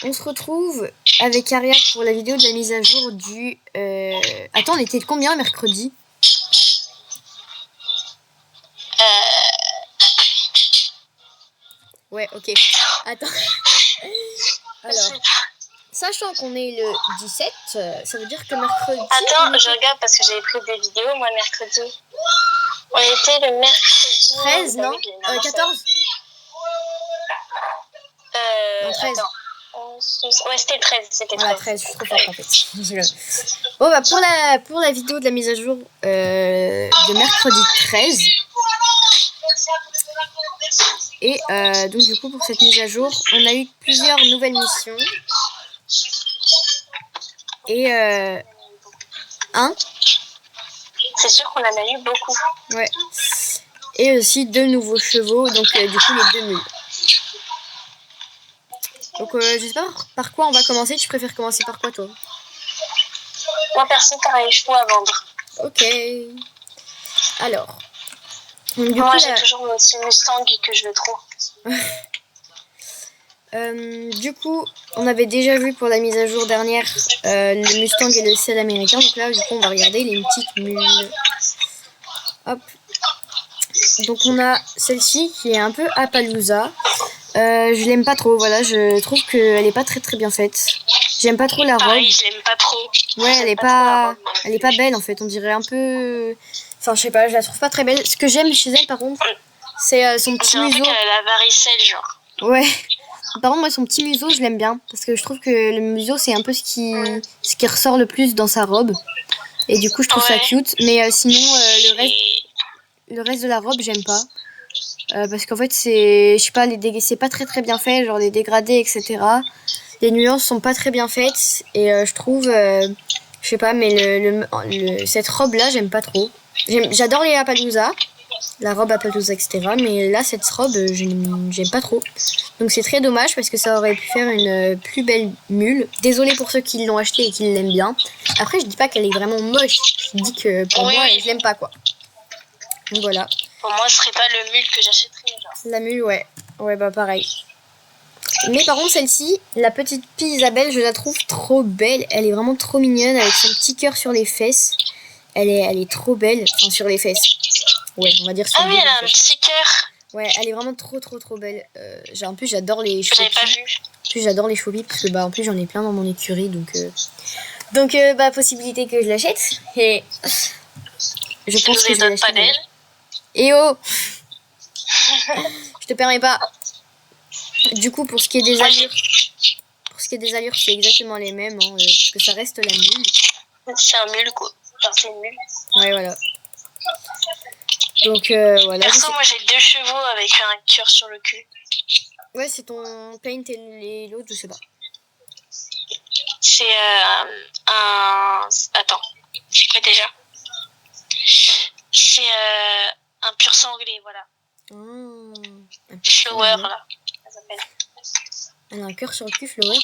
on se retrouve avec Aria pour la vidéo de la mise à jour du... Attends, on était de combien mercredi? Ouais, ok. Attends. Alors, sachant qu'on est le 17, ça veut dire que mercredi... Attends, je regarde parce que j'avais pris des vidéos, moi, mercredi. On était le mercredi... 13, non, 14 non, 13. Attends. Ouais, c'était le 13. C'était 13. Voilà, 13, je suis trop forte en fait. Bon, bah, pour la vidéo de la mise à jour de mercredi 13. Et donc, du coup, pour cette mise à jour, on a eu plusieurs nouvelles missions. Et hein? C'est sûr qu'on en a eu beaucoup. Ouais. Et aussi 2 nouveaux chevaux, donc du coup, les 2 mules. Donc, je sais pas par quoi on va commencer. Tu préfères commencer par quoi, toi? Moi, perso, t'as les chevaux à vendre. Ok. Alors. Moi, j'ai toujours mon petit Mustang que je veux trop. Du coup, on avait déjà vu pour la mise à jour dernière le Mustang et le sel américain. Donc là, du coup, on va regarder les petites mules. Hop. Donc on a celle-ci qui est un peu Appaloosa. Je l'aime pas trop, voilà, je trouve qu'elle est pas très bien faite. J'aime pas trop la robe. Pareil, je l'aime pas trop. Ouais, elle est pas belle en fait, on dirait un peu... Enfin, je sais pas, je la trouve pas très belle. Ce que j'aime chez elle par contre, c'est son petit museau. Elle a la varicelle, genre. Ouais. Par contre, moi, son petit museau, je l'aime bien. Parce que je trouve que le museau, c'est un peu ce qui ressort le plus dans sa robe. Et du coup, je trouve ça cute. Mais sinon, le reste de la robe, j'aime pas. Parce qu'en fait, je sais pas, c'est pas très bien fait. Genre, les dégradés, etc. Les nuances sont pas très bien faites. Et je trouve... je sais pas, mais cette robe-là, j'aime pas trop. J'adore les Appaloosa. La robe Appaloosa, etc. Mais là, cette robe, j'aime pas trop. Donc c'est très dommage parce que ça aurait pu faire une plus belle mule. Désolée pour ceux qui l'ont achetée et qui l'aiment bien. Après, je dis pas qu'elle est vraiment moche. Je dis que pour moi, je l'aime pas, quoi. Donc voilà. Pour moi, ce serait pas le mule que j'achèterais, genre. La mule, ouais. Ouais, bah pareil. Mais par contre, celle-ci, la petite fille Isabelle, je la trouve trop belle. Elle est vraiment trop mignonne avec son petit cœur sur les fesses. Elle est trop belle. Enfin, sur les fesses. Ouais, on va dire sur les fesses. Ah oui, elle a un petit cœur. Ouais, elle est vraiment trop belle. En plus, j'adore les chevaux. J'avais pas vu. En plus, j'adore les chevaux parce que en plus j'en ai plein dans mon écurie, donc possibilité que je l'achète. Et je pense que je vais l'acheter. Et oh, je te permets pas. Du coup, pour ce qui est des allures, c'est exactement les mêmes, hein, parce que ça reste la mule. C'est un mule, quoi. Enfin, c'est une mule. Ouais, voilà. Donc voilà. Perso, moi j'ai 2 chevaux avec un cœur sur le cul. Ouais, c'est ton paint et l'autre, je sais pas. C'est un... Attends, c'est quoi déjà? C'est un pur sanglé, voilà. Flower, là. Ça s'appelle. Elle a un cœur sur le cul, Flower?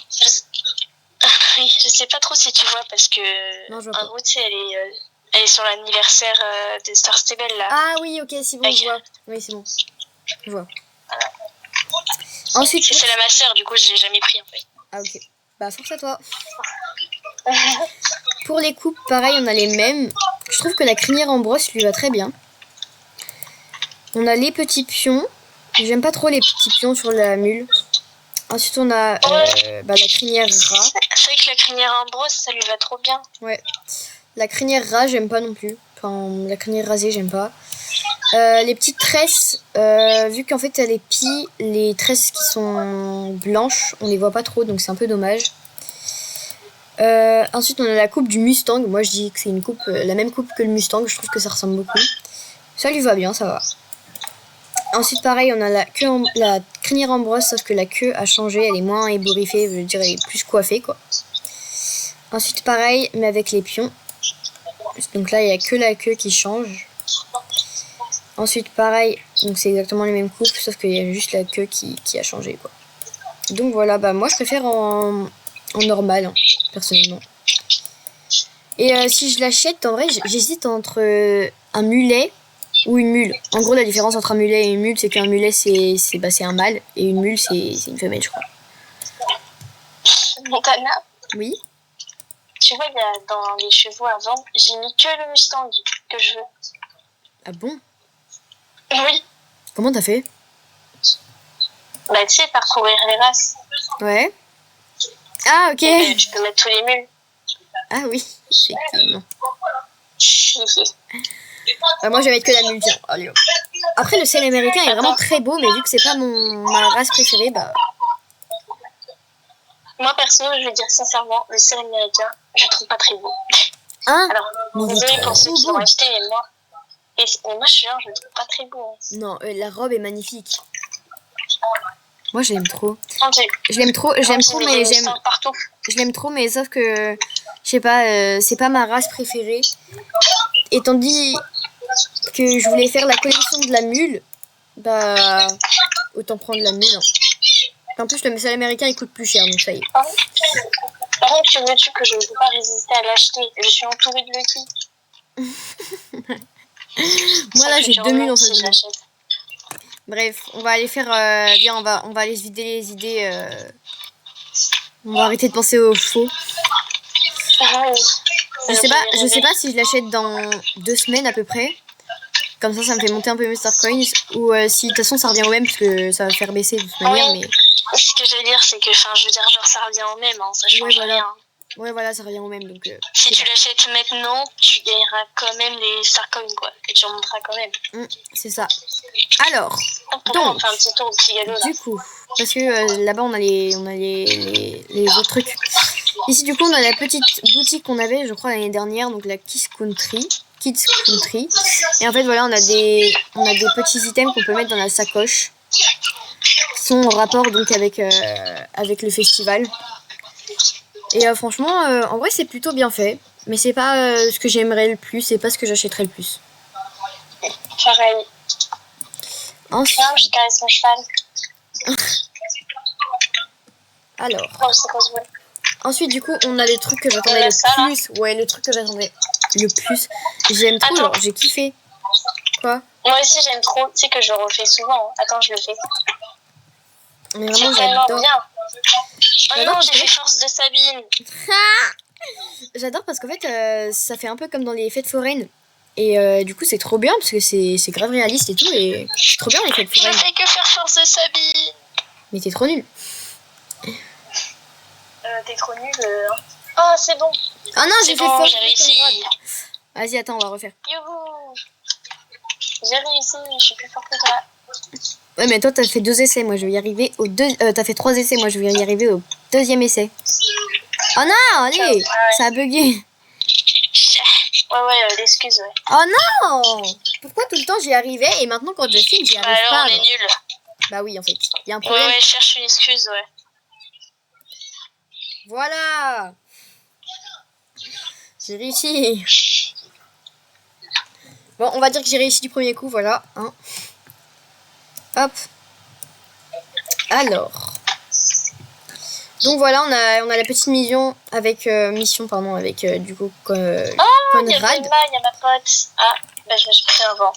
Oui, je sais pas trop si tu vois parce que... Non, je vois pas. En gros, tu sais, elle est sur l'anniversaire de Star Stable, là. Ah oui, ok, c'est bon, je vois. Oui, c'est bon. Je vois. Voilà. Ensuite... C'est la ma sœur, du coup, je l'ai jamais pris, en fait. Ah, ok. Bah, force à toi. Pour les coupes, pareil, on a les mêmes. Je trouve que la crinière en brosse lui va très bien. On a les petits pions. J'aime pas trop les petits pions sur la mule. Ensuite, on a la crinière rat. C'est vrai que la crinière en brosse, ça lui va trop bien. Ouais. La crinière rat, j'aime pas non plus. Enfin, la crinière rasée, j'aime pas. Les petites tresses, vu qu'en fait, elle épie, les tresses qui sont blanches, on les voit pas trop, donc c'est un peu dommage. Ensuite, on a la coupe du Mustang. Moi, je dis que c'est une coupe, la même coupe que le Mustang. Je trouve que ça ressemble beaucoup. Ça lui va bien, ça va. Ensuite, pareil, on a la crinière en brosse, sauf que la queue a changé. Elle est moins ébouriffée, je veux dire, elle est plus coiffée, quoi. Ensuite, pareil, mais avec les pions. Donc là, il n'y a que la queue qui change. Ensuite, pareil, donc c'est exactement les mêmes coupes, sauf qu'il y a juste la queue qui a changé, quoi. Donc voilà, bah moi, je préfère en normal, hein, personnellement. Et si je l'achète, en vrai, j'hésite entre un mulet ou une mule. En gros, la différence entre un mulet et une mule, c'est qu'un mulet, c'est un mâle, et une mule, c'est une femelle, je crois. Montana, Oui. tu vois, il y a dans les chevaux à vendre, j'ai mis que le Mustang que je veux. Ah bon? Oui. Comment t'as fait? Bah, tu sais, parcourir les races. Ouais. Ah, ok. Et tu peux mettre tous les mules. Ah oui, effectivement. Moi, je vais mettre que la mule, tiens. Allez, hop. Après, le ciel américain est vraiment très beau, mais vu que c'est pas ma race préférée, bah... Moi, perso, je vais dire sincèrement, le ciel américain, je le trouve pas très beau. Hein? Alors, Mais désolé pour ceux qui beau. l'ont acheté, mais moi, je suis là, je le trouve pas très beau. Non, la robe est magnifique. Moi, je l'aime trop. Okay. Je l'aime trop, mais j'aime... partout. Je l'aime trop, mais sauf que, je sais pas, c'est pas ma race préférée. Et tandis que je voulais faire la collection de la mule, bah, autant prendre la mule. Hein. En plus, le ciel américain, il coûte plus cher, donc ça y est. Par contre, tu veux-tu que je ne peux pas résister à l'acheter? Je suis entourée de Lucky. Moi, là, j'ai 2 mules en fait. Bref, on va aller faire... viens, on va aller se vider les idées. On va arrêter de penser aux chevaux. Je sais pas si je l'achète dans 2 semaines à peu près. Comme ça me fait monter un peu mes Starcoins. Ou si de toute façon ça revient au même parce que ça va faire baisser de toute manière. Oui. Mais... Ce que je veux dire, c'est que, je veux dire, genre ça revient au même, hein, ça change rien. Ouais, voilà, ça revient au même. Donc, si tu l'achètes maintenant, tu gagneras quand même les Starcoins, quoi. Et tu remonteras quand même. C'est ça. Alors, donc, on fait un petit tour au petit galop, là. Du coup, parce que là-bas on a les autres trucs. Ici du coup on a la petite boutique qu'on avait je crois l'année dernière, donc la Kids Country. Et en fait voilà on a des petits items qu'on peut mettre dans la sacoche. Qui sont en rapport donc avec le festival. Et franchement en vrai c'est plutôt bien fait. Mais c'est pas ce que j'aimerais le plus, c'est pas ce que j'achèterais le plus. Pareil. Ensuite... Non, je caresse mon cheval. Alors. Oh, c'est quoi ce bruit? Ensuite, du coup, on a les trucs que j'attendais le plus. Ouais, le truc que j'attendais le plus. J'aime trop, genre, j'ai kiffé. Quoi? Moi aussi, j'aime trop. Tu sais que je le refais souvent. Attends, je le fais. Mais vraiment, j'adore. Bien. Oh non, j'ai fait Force de Sabine. J'adore parce qu'en fait, ça fait un peu comme dans les fêtes foraines. Et du coup, c'est trop bien parce que c'est grave réaliste et tout. Et c'est trop bien les fêtes foraines. Je fais que faire Force de Sabine. Mais t'es trop nul. T'es trop nul. Oh, c'est bon. Ah non, j'ai bon, fait j'ai réussi. Vas-y, attends, on va refaire. Youhou. J'ai réussi, je suis plus forte que toi. Ouais, mais toi, t'as fait 2 essais. Moi, je vais y arriver au t'as fait 3 essais. Moi, je vais y arriver au 2e essai. Oh non, allez, ça a bugué. Ouais, l'excuse, ouais. Oh non! Pourquoi tout le temps j'y arrivais et maintenant quand je filme, j'y arrive pas? On est nul. Bah oui, en fait. Il y a un problème. Ouais, je cherche une excuse, ouais. Voilà! J'ai réussi. Bon, on va dire que j'ai réussi du premier coup, voilà. Hein. Hop. Alors. Donc voilà, on a la petite mission avec du coup Conrad. Il y a ma pote. Ah, bah j'ai pris un vent.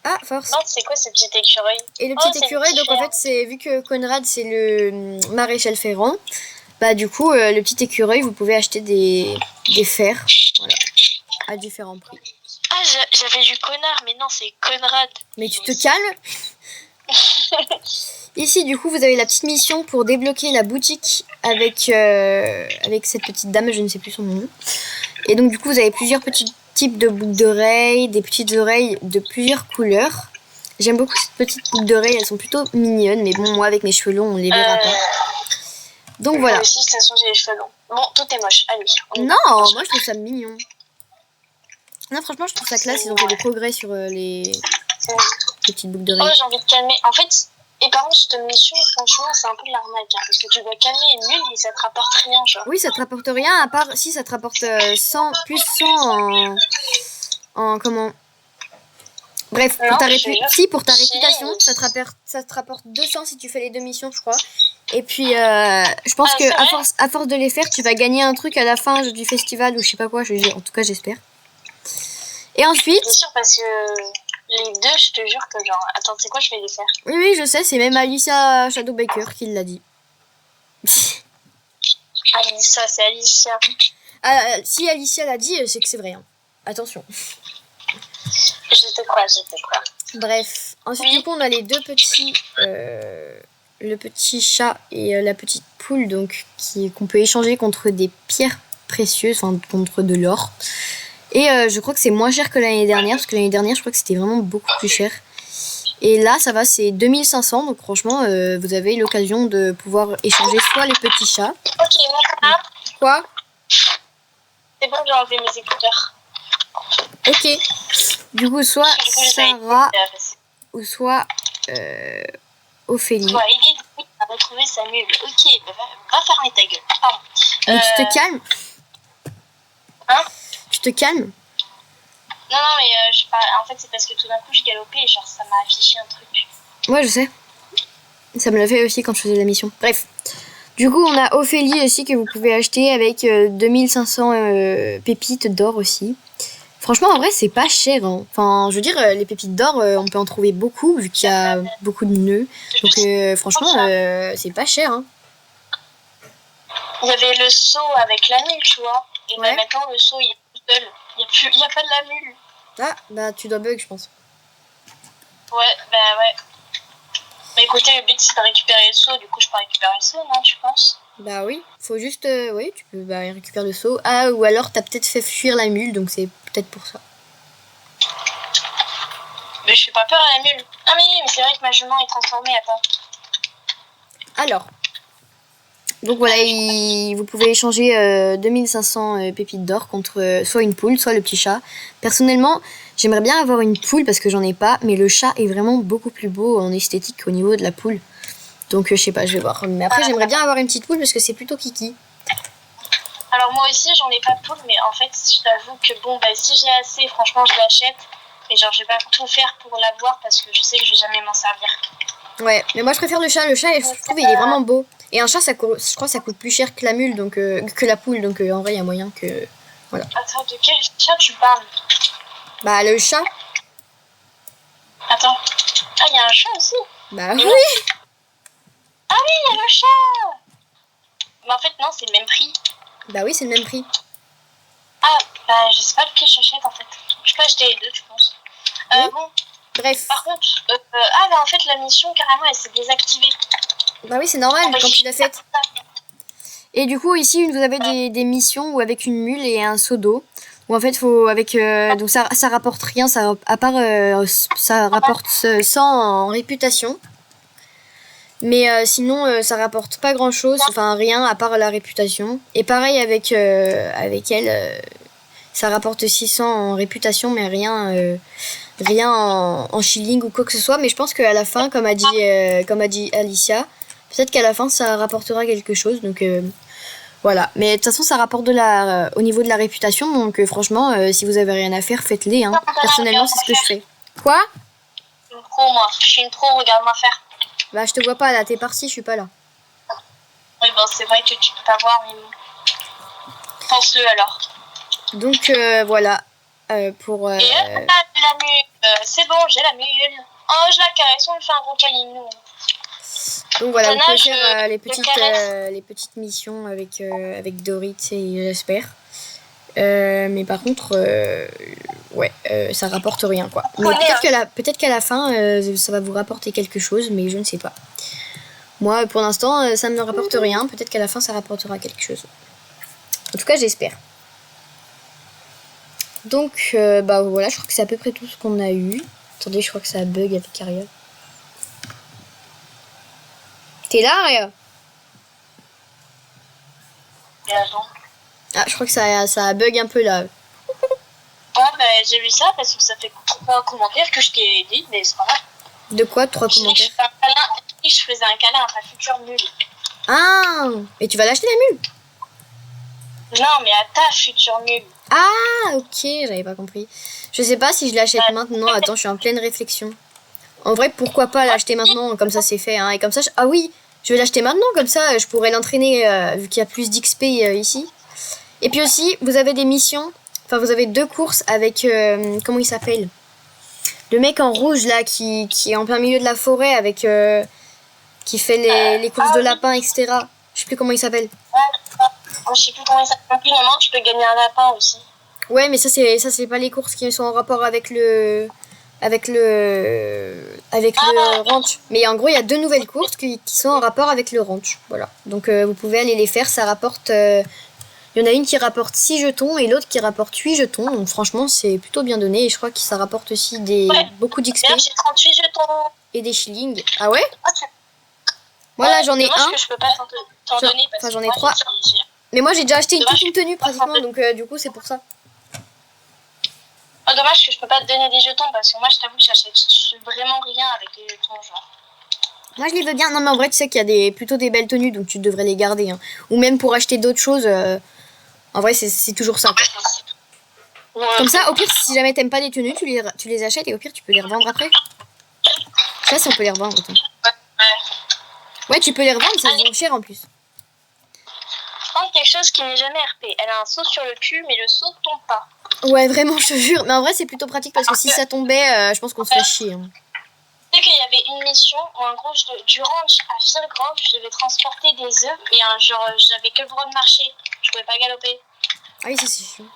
Ah, force. Non, c'est quoi ce petit écureuil? Et le petit écureuil, donc en fait, c'est vu que Conrad c'est le maréchal ferrant, bah du coup, le petit écureuil, vous pouvez acheter des fers, voilà, à différents prix. Ah, j'avais du connard, mais non, c'est Conrad. Mais tu te calmes. Ici, du coup, vous avez la petite mission pour débloquer la boutique avec cette petite dame, je ne sais plus son nom. Et donc, du coup, vous avez plusieurs petits types de boucles d'oreilles, des petites oreilles de plusieurs couleurs. J'aime beaucoup ces petites boucles d'oreilles, elles sont plutôt mignonnes, mais bon, moi, avec mes cheveux longs, on les verra pas. Donc, voilà. Moi aussi, de toute façon, j'ai les cheveux longs. Bon, tout est moche, allez. Non, moi, je trouve ça mignon. Non, franchement, je trouve ça classe, ils ont fait des progrès sur les petites boucles d'oreilles. Oh, j'ai envie de calmer. En fait, et par contre, cette mission, franchement, c'est un peu de l'arnaque. Hein, parce que tu dois calmer une mule, mais ça te rapporte rien, genre. Oui, ça te rapporte rien, à part si ça te rapporte 100, plus 100 en comment. Bref, pour ta réputation, ça te rapporte 200 si tu fais les 2 missions, je crois. Et puis, je pense que à force de les faire, tu vas gagner un truc à la fin du festival ou je sais pas quoi, en tout cas, j'espère. Et ensuite... C'est sûr, parce que les 2, je te jure que genre... Attends, c'est quoi, je vais les faire. Oui, je sais, c'est même Alicia Shadowbaker qui l'a dit. Alicia, c'est Alicia. Ah, si Alicia l'a dit, c'est que c'est vrai. Hein. Attention. Je te crois. Bref. Ensuite, Oui. du coup, on a les deux petits... le petit chat et la petite poule, donc qu'on peut échanger contre des pierres précieuses, enfin contre de l'or. Et je crois que c'est moins cher que l'année dernière, parce que l'année dernière, je crois que c'était vraiment beaucoup plus cher. Et là, ça va, c'est 2500, donc franchement, vous avez l'occasion de pouvoir échanger soit les petits chats. Ok, maintenant. Quoi ? C'est bon, j'ai enlevé mes écouteurs. Ok. Du coup, soit Du coup, Sarah ou soit Ophélie. Ouais, Ellie, du coup, a retrouvé Samuel. Ok, bah, va fermer ta gueule. Pardon. Mais tu te calmes. Hein ? Tu te calmes. Non, mais je parle... en fait, c'est parce que tout d'un coup, je galopais et genre, ça m'a affiché un truc. Ouais, je sais. Ça me l'a fait aussi quand je faisais la mission. Bref. Du coup, on a Ophélie aussi que vous pouvez acheter avec 2500 pépites d'or aussi. Franchement, en vrai, c'est pas cher. Hein. Enfin, je veux dire, les pépites d'or, on peut en trouver beaucoup vu qu'il y a beaucoup de nœuds. Donc, franchement, c'est pas cher. Hein. Il y avait le seau avec la mule, tu vois. Et Ouais. bah, maintenant, le seau, il est tout seul. Il y a pas de la mule. Ah, bah tu dois bug, je pense. Ouais, bah ouais. Mais écoutez, le but, c'est de récupérer le seau. Du coup, je peux récupérer le seau, non, tu penses ? Bah oui, faut juste... oui, tu peux récupérer le seau. Ah, ou alors t'as peut-être fait fuir la mule, donc c'est peut-être pour ça. Mais je fais pas peur à la mule. Ah mais c'est vrai que ma jument est transformée, attends. Alors, donc voilà, vous pouvez échanger 2500 pépites d'or contre soit une poule, soit le petit chat. Personnellement, j'aimerais bien avoir une poule parce que j'en ai pas, mais le chat est vraiment beaucoup plus beau en esthétique au niveau de la poule. Donc je sais pas, je vais voir. Mais après, j'aimerais bien avoir une petite poule parce que c'est plutôt kiki. Alors moi aussi, j'en ai pas de poule, mais en fait, je t'avoue que bon, bah si j'ai assez, franchement, je l'achète. Mais genre, je vais pas tout faire pour l'avoir parce que je sais que je vais jamais m'en servir. Ouais, mais moi je préfère le chat. Le chat, je trouve, il est vraiment beau. Et un chat, je crois que ça coûte plus cher que la mule, donc que la poule. Donc en vrai, il y a moyen que... Voilà. Attends, de quel chat tu parles ? Bah, le chat. Attends. Ah, il y a un chat aussi ? Bah Mais oui. Ah oui, il y a le chat ! Mais en fait, non, c'est le même prix. Bah oui, c'est le même prix. Ah, bah je sais pas lequel j'achète en fait. Je peux acheter les deux, je pense. Oui. Bon, Bref. par contre, ah bah en fait, la mission, carrément, elle s'est désactivée. Bah oui, c'est normal quand tu l'as faite. Et du coup, ici, vous avez des missions où avec une mule et un seau d'eau. Où en fait, faut avec donc ça rapporte rien, ça à part ça rapporte 100 en réputation. Mais sinon, ça rapporte pas grand chose, enfin rien à part la réputation. Et pareil avec elle, ça rapporte 600 en réputation, mais rien en shilling ou quoi que ce soit. Mais je pense qu'à la fin, comme a dit Alicia, peut-être qu'à la fin ça rapportera quelque chose. Donc voilà. Mais de toute façon, ça rapporte au niveau de la réputation. Donc franchement, si vous avez rien à faire, faites-les. Hein. Personnellement, c'est ce que je fais. Quoi ? Une pro, moi. Je suis une pro, regarde-moi faire. Bah, je te vois pas là, t'es parti, je suis pas là. Oui, bon, c'est vrai que tu peux pas voir, mais pense-le alors. Donc voilà. Pour. Et la mule. C'est bon, j'ai la mule. Oh, je la caresse, on lui fait un gros câlin. Donc voilà, vous pouvez Tonnage, faire le les petites missions avec Dorit et Jasper. Mais par contre, ouais, ça rapporte rien quoi. Mais peut-être qu'à la fin, ça va vous rapporter quelque chose, mais je ne sais pas. Moi, pour l'instant, ça ne me rapporte rien. Peut-être qu'à la fin, ça rapportera quelque chose. En tout cas, j'espère. Donc, bah voilà, je crois que c'est à peu près tout ce qu'on a eu. Attendez, je crois que ça bug avec Aria. T'es là, Aria ? Ah, je crois que ça bug un peu là. Ouais, bah j'ai vu ça parce que ça fait 3 commentaires que je t'ai dit, mais c'est pas grave. De quoi 3 commentaires ? Je faisais un câlin à ta future mule. Ah, et tu vas l'acheter la mule ? Non, mais à ta future mule. Ah, ok, j'avais pas compris. Je sais pas si je l'achète maintenant. Attends, je suis en pleine réflexion. En vrai, pourquoi pas l'acheter maintenant ? Comme ça, c'est fait. Hein. Et comme ça, ah oui, je vais l'acheter maintenant. Comme ça, je pourrais l'entraîner vu qu'il y a plus d'XP ici. Et puis aussi, vous avez des missions. Enfin, vous avez 2 courses avec... comment il s'appelle ? Le mec en rouge, là, qui est en plein milieu de la forêt avec... qui fait les courses de lapins, etc. Je sais plus comment il s'appelle. je sais plus comment il s'appelle. Normalement, tu peux gagner un lapin aussi. Ouais, mais ça c'est pas les courses qui sont en rapport avec le ranch. Mais en gros, il y a 2 nouvelles courses qui sont en rapport avec le ranch. Voilà. Donc vous pouvez aller les faire. Ça rapporte. Il y en a une qui rapporte 6 jetons et l'autre qui rapporte 8 jetons. Donc franchement, c'est plutôt bien donné. Et je crois que ça rapporte aussi beaucoup d'XP. D'ailleurs, j'ai 38 jetons. Et des shillings. Ah ouais? Okay. Voilà, j'en ai un. Que je peux pas t'en donner parce j'en ai que 3. Mais moi, j'ai déjà acheté toute une tenue pratiquement. Donc du coup, c'est pour ça. Oh, dommage que je peux pas te donner des jetons parce que moi je t'avoue que j'achète vraiment rien avec les jetons genre. Moi je les veux bien. Non mais en vrai tu sais qu'il y a plutôt des belles tenues donc tu devrais les garder. Hein. Ou même pour acheter d'autres choses. En vrai c'est toujours ça. Ouais. Comme ça au pire si jamais t'aimes pas les tenues tu les achètes et au pire tu peux les revendre après. Ça si on peut les revendre. Autant. Ouais tu peux les revendre ça se vend cher en plus. Prendre quelque chose qui n'est jamais RP. Elle a un saut sur le cul mais le saut ne tombe pas. Ouais, vraiment, je te jure. Mais en vrai, c'est plutôt pratique parce que si ça tombait, je pense qu'on se fait chier. Hein. Tu sais qu'il y avait une mission où, en gros, du ranch à Fielgrove, je devais transporter des œufs. Et genre, j'avais que le droit de marcher. Je pouvais pas galoper. Ah oui, ça, c'est chiant.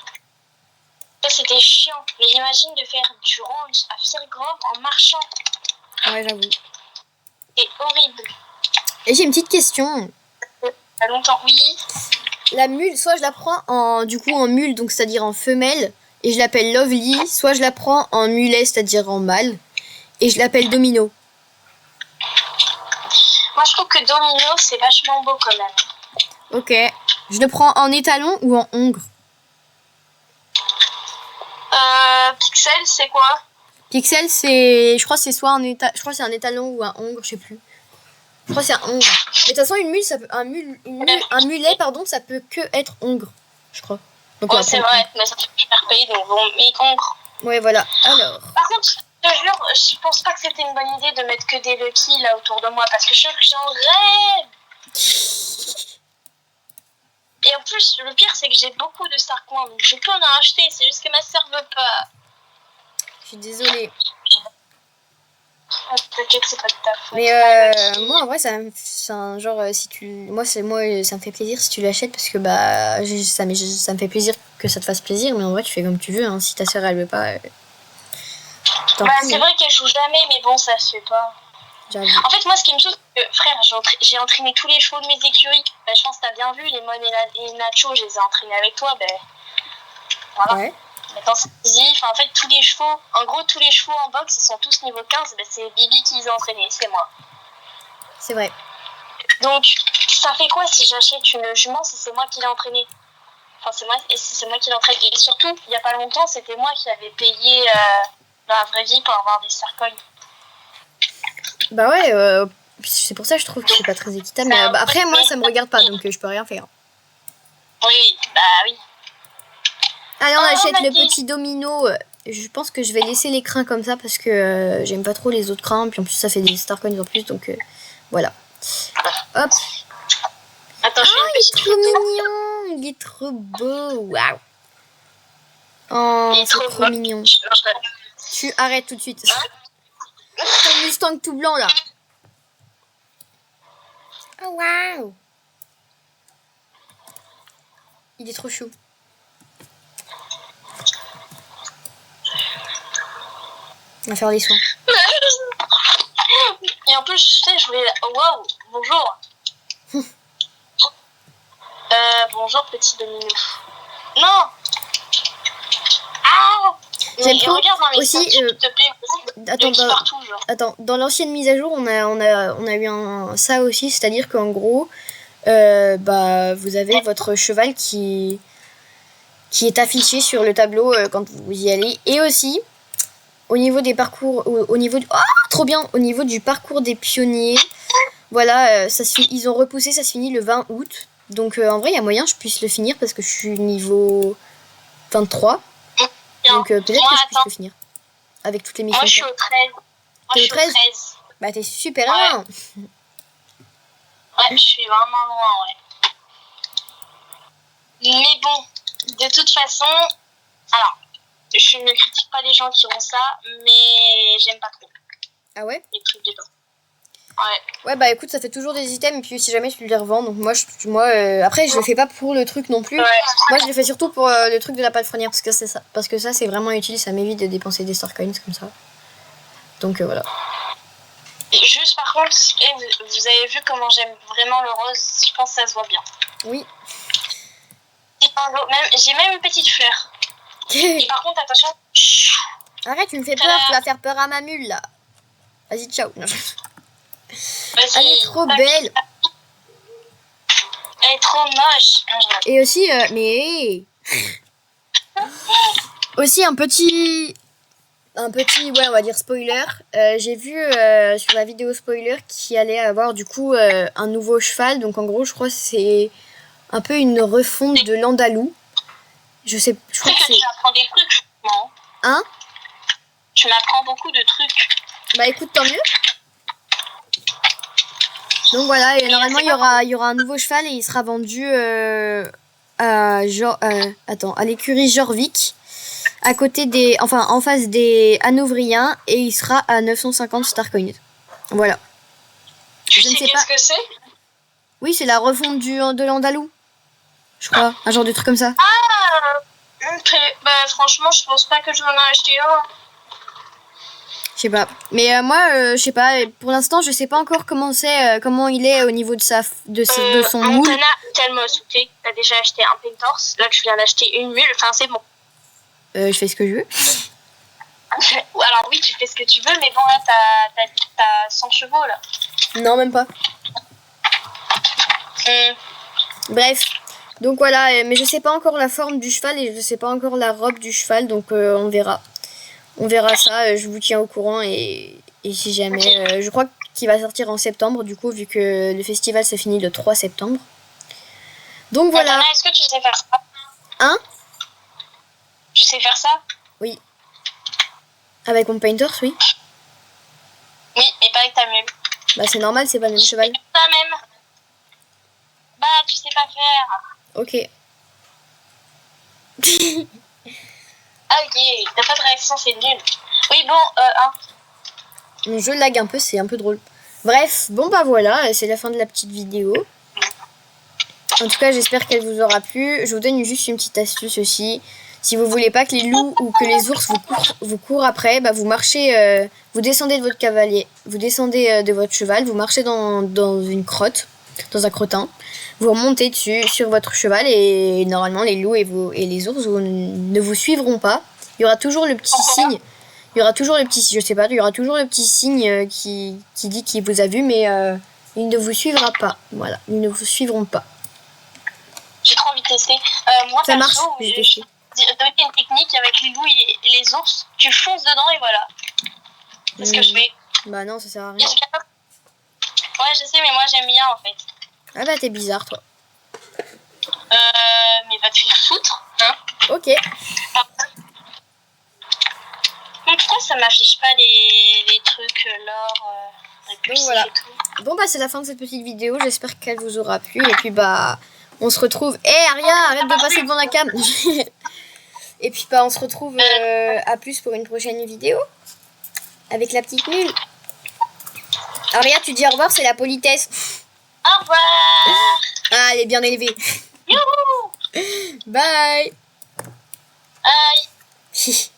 Ça, c'était chiant. Mais j'imagine de faire du ranch à Fielgrove en marchant. Ouais, j'avoue. C'est horrible. Et j'ai une petite question. Pas longtemps, oui. La mule, soit je la prends en mule, donc c'est-à-dire en femelle, et je l'appelle Lovely, soit je la prends en mulet, c'est-à-dire en mâle, et je l'appelle Domino. Moi je trouve que Domino c'est vachement beau quand même. Ok. Je le prends en étalon ou en hongre? Pixel c'est quoi? Pixel c'est, je crois c'est soit un étalon ou un hongre, je sais plus. Je crois que c'est un hongre. Mais de toute façon, une mule, ça peut, un mulet, pardon, ça peut que être hongre, je crois. Donc, ouais, c'est vrai, mais ça fait super pays, donc bon, mais hongre. Ouais, voilà. Alors. Par contre, je te jure, je pense pas que c'était une bonne idée de mettre que des Lucky là autour de moi, parce que je sais que j'en rêve. Et en plus, le pire, c'est que j'ai beaucoup de Star Coins, donc je peux en acheter, c'est juste que ma sœur veut pas. Je suis désolée. Peut-être que c'est pas de ta faute. Mais moi en vrai c'est un genre si tu ça me fait plaisir si tu l'achètes parce que bah ça me fait plaisir que ça te fasse plaisir mais en vrai tu fais comme tu veux hein. Si ta soeur elle veut pas c'est vrai qu'elle joue jamais mais bon ça se fait pas. J'avoue. En fait moi ce qui me saoule c'est que frère j'ai entraîné tous les chevaux de mes écuries. Bah, je pense que t'as bien vu les Mon et Nacho je les ai entraînés avec toi voilà. Ouais. Maintenant, c'est easy. Enfin, en fait, tous les chevaux en boxe, ils sont tous niveau 15. Ben, c'est Bibi qui les a entraînés, c'est moi. C'est vrai. Donc, ça fait quoi si j'achète une jument si c'est moi qui l'ai entraînée? Enfin, c'est moi qui l'ai entraînée. Et surtout, il n'y a pas longtemps, c'était moi qui avais payé dans la vraie vie pour avoir des Starcoins. Bah ouais, c'est pour ça que je trouve que c'est pas très équitable. Mais, après, moi, ça me regarde pas, donc je peux rien faire. Oui, bah oui. Allez, on achète le petit Domino. Je pense que je vais laisser les crins comme ça parce que j'aime pas trop les autres crins. Puis en plus, ça fait des Starcoins en plus. Donc voilà. Hop. Attends, il est trop mignon. Il est trop beau. Waouh. Oh, c'est trop mignon. Tu arrêtes tout de suite. Ton Mustang tout blanc là. Oh waouh. Il est trop chou. On va faire des soins. Et en plus, tu sais, je voulais... Waouh, bonjour. Bonjour, petit Domino. Non. Ah. J'aime trop regarde dans les aussi. s'il te plaît. Attends, dans l'ancienne mise à jour, on a eu ça aussi, c'est-à-dire qu'en gros, vous avez votre cheval qui est affiché sur le tableau quand vous y allez, et aussi au niveau des parcours, trop bien, au niveau du parcours des pionniers, voilà, ils ont repoussé, ça se finit le 20 août. Donc en vrai, il y a moyen que je puisse le finir parce que je suis niveau 23. Donc peut-être que je puisse le finir. Avec toutes les missions. Moi, je suis au 13. T'es au 13 ? Bah, t'es super loin. Ouais, je suis vraiment loin, ouais. Mais bon, de toute façon, alors, je ne critique pas les gens qui ont ça, mais j'aime pas trop. Ah ouais ? Les trucs dedans. Ouais, bah écoute, ça fait toujours des items, et puis si jamais tu les revends, donc moi, après, je le fais pas pour le truc non plus. Ouais. Moi, je le fais surtout pour le truc de la palefrenière, parce que c'est ça. Parce que ça, c'est vraiment utile, ça m'évite de dépenser des star coins comme ça. Donc voilà. Et juste par contre, vous avez vu comment j'aime vraiment le rose, je pense que ça se voit bien. Oui. J'ai même une petite fleur. Et par contre, attention. Arrête, tu me fais peur, tu vas faire peur à ma mule là. Vas-y, ciao. Elle est trop belle. Elle est trop moche. Et aussi, aussi un petit, ouais, on va dire spoiler. J'ai vu sur la vidéo spoiler qu'il allait avoir du coup un nouveau cheval. Donc en gros, je crois que c'est un peu une refonte de l'Andalou. Je crois que c'est... Tu m'apprends des trucs, non? Hein? Tu m'apprends beaucoup de trucs. Bah écoute, tant mieux. Donc voilà, et normalement il y aura un nouveau cheval et il sera vendu à l'écurie Jorvik, à côté en face des Hanovriens, et il sera à 950 Starcoins. Voilà. Tu sais qu'est-ce que c'est? Oui, c'est la refonte de l'Andalou. Je crois, un genre de truc comme ça. Ah, ok. Bah franchement, je pense pas que je vais en acheter un. Je sais pas. Mais moi, je sais pas. Pour l'instant, je sais pas encore comment il est au niveau de son moule. Montana, tellement sauté. T'as déjà acheté un Pentors. Là, tu viens d'acheter une mule. Enfin, c'est bon. Je fais ce que je veux. Alors oui, tu fais ce que tu veux, mais bon, là, t'as 100 chevaux, là. Non, même pas. Bref. Donc voilà, mais je sais pas encore la forme du cheval et je sais pas encore la robe du cheval, donc on verra. On verra ça, je vous tiens au courant et si jamais... je crois qu'il va sortir en septembre, du coup, vu que le festival se finit le 3 septembre. Donc voilà. Est-ce que tu sais faire ça? Hein? Tu sais faire ça? Oui. Avec mon Painters, oui. Oui, et pas avec ta mule. Bah c'est normal, c'est pas le même cheval. Pas même. Bah tu sais pas faire. Ok. Ah ok, t'as pas de réaction, c'est nul. Oui bon, Mon jeu lag un peu, c'est un peu drôle. Bref, bon bah voilà, c'est la fin de la petite vidéo. En tout cas, j'espère qu'elle vous aura plu. Je vous donne juste une petite astuce aussi. Si vous voulez pas que les loups ou que les ours vous courent après, bah vous marchez, vous descendez de votre cavalier, vous descendez de votre cheval, vous marchez dans une crotte, dans un crottin. Vous remontez dessus sur votre cheval et normalement les loups et les ours ne vous suivront pas. Il y aura toujours le petit signe. Il y aura toujours le petit signe qui dit qu'il vous a vu, mais il ne vous suivra pas. Voilà, ils ne vous suivront pas. J'ai trop envie de tester. Moi, ça marche. Je vais donner une technique avec les loups et les ours. Tu fonces dedans et voilà. C'est ce que je fais. Bah non, ça sert à rien. Ouais, je sais, mais moi j'aime bien en fait. Ah bah t'es bizarre toi. Mais va te faire foutre, hein. Ok. Pourquoi ça m'affiche pas les trucs, l'or, les donc voilà. et tout. Bon bah c'est la fin de cette petite vidéo, j'espère qu'elle vous aura plu et puis bah on se retrouve. Aria, arrête de passer devant la cam. Et puis bah on se retrouve à plus pour une prochaine vidéo avec la petite mule. Aria, tu dis au revoir, c'est la politesse. Au revoir. Ah, elle est bien élevée. Youhou. Bye. Bye.